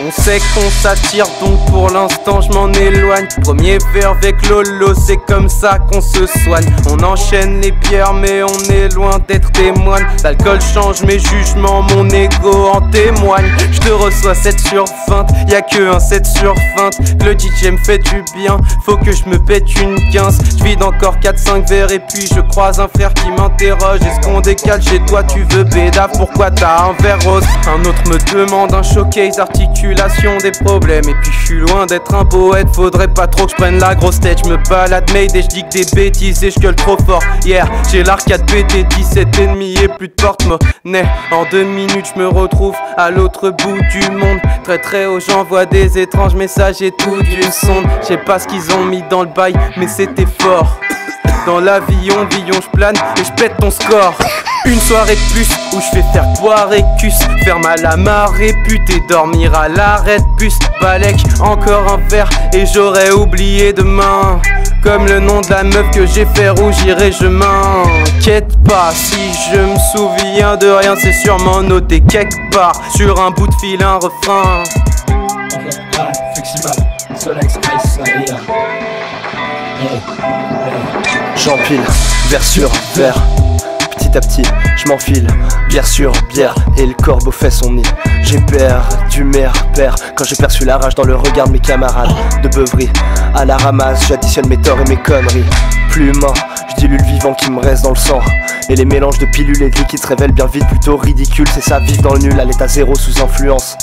On sait qu'on s'attire donc pour l'instant je m'en éloigne. Premier verre avec Lolo, c'est comme ça qu'on se soigne. On enchaîne les pierres mais on est loin d'être témoigne. L'alcool change mes jugements, mon ego en témoigne. Je te reçois 7 sur 20, y'a que un 7 sur 20. Le DJ me fait du bien, faut que je me pète une 15. Je vide encore 4-5 verres et puis je croise un frère qui m'interroge. Est-ce qu'on décale chez toi, tu veux bédave, pourquoi t'as un verre rose? Un autre me demande un showcase, articulation des problèmes. Et puis je suis loin d'être un poète, faudrait pas trop que je prenne la grosse tête. Je me balade made et je dis que des bêtises et je gueule trop fort. Hier j'ai l'arcade pété, 17 ennemis et plus de porte-monnaie. En 2 minutes je me retrouve à l'autre bout du monde. Très très haut j'envoie des étranges messages et tout d'une sonde. Je sais pas ce qu'ils ont mis dans le bail mais c'était fort. Dans l'avion, je plane et je pète ton score. Une soirée de plus où je fais faire boire et cus, faire mal à ma répute et dormir à l'arrêt de bus. Balek, encore un verre et j'aurais oublié demain. Comme le nom de la meuf que j'ai fait rougir et je m'inquiète pas. Si je me souviens de rien, c'est sûrement noté quelque part sur un bout de fil, un refrain. J'empile, verre sur verre. Petit à petit, je m'enfile, bière sur bière, et le corbeau fait son nid. J'ai perdu mes repères quand j'ai perçu la rage dans le regard de mes camarades. De beuverie à la ramasse, j'additionne mes torts et mes conneries. Plus humain, je dilue le vivant qui me reste dans le sang. Et les mélanges de pilules et de liquides se révèlent bien vite plutôt ridicules. C'est ça, vivre dans le nul à l'état zéro sous influence.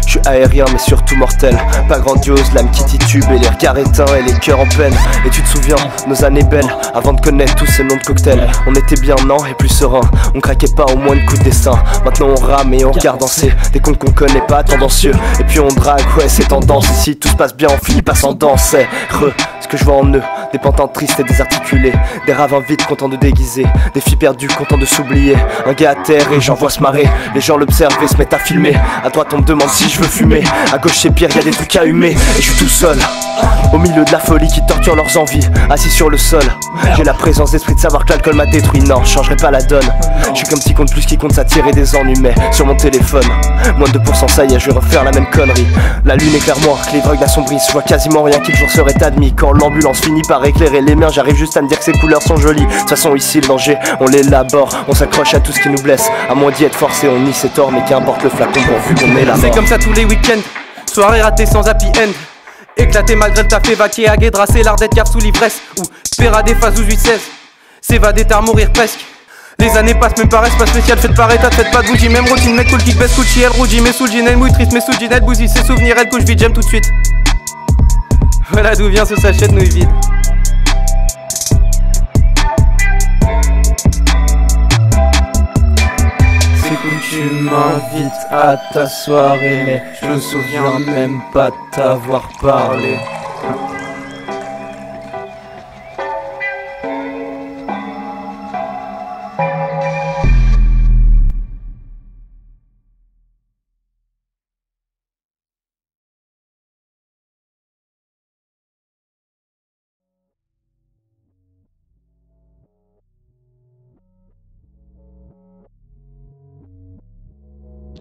Je suis aérien mais surtout mortel, pas grandiose, l'âme qui titube et les regards éteints et les cœurs en peine. Et tu te souviens, nos années belles, avant de connaître tous ces noms de cocktails. On était bien, non, et plus serein, on craquait pas au moins de coups de destin. Maintenant on rame et on regarde danser des cons qu'on connaît pas, tendancieux. Et puis on drague, ouais c'est tendance, ici tout se passe bien, on finit pas sans danser. Ce que je vois en eux, des pantins tristes et désarticulés, des ravins vides contents de déguiser, des filles perdues contents de s'oublier. Un gars à terre et j'en vois se marrer, les gens l'observent et se mettent à filmer. À droite on me demande si je veux fumer, à gauche c'est pire, y'a des trucs à humer. Et je suis tout seul, au milieu de la folie qui torture leurs envies, assis sur le sol. J'ai la présence d'esprit de savoir que l'alcool m'a détruit, non, je changerai pas la donne. Je suis qu'un petit con de plus qui compte s'attirer des ennuis, mais sur mon téléphone, moins de 2%, ça y est, je vais refaire la même connerie. La lune éclaire moins que les drogues l'assombrissent, je vois quasiment rien qui le jour serait admis. Quand l'ambulance finit par éclairer les miens, j'arrive juste à me dire que ces couleurs sont jolies. De toute façon ici le danger, on l'élabore, on s'accroche à tout ce qui nous blesse. À moins d'y être forcé, on nie ses torts, mais qu'importe le flacon pourvu qu'on est là. C'est comme ça tous les week-ends, soirée ratée sans happy end. Éclaté malgré le taf, évacué à Guédra, c'est l'art d'être cave sous l'ivresse. Ou faire à des phases ou 8-16, s'évader tard, mourir presque. Les années passent, même paraissent pas spéciales, faites par état, faites pas de bougie. Même routine, mec cool, kick, baisse, cool, elle rougit. Mais sous le jean, elle mouille triste, mais sous le jean, elle bousille. Ses souvenirs, elle couche vite, j'aime tout de suite. Voilà d'où vient ce sachet de nouilles vides. C'est cool, tu m'invites à ta soirée, mais je me souviens même pas de t'avoir parlé.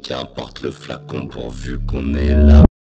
Qu'importe le flacon pourvu qu'on est là.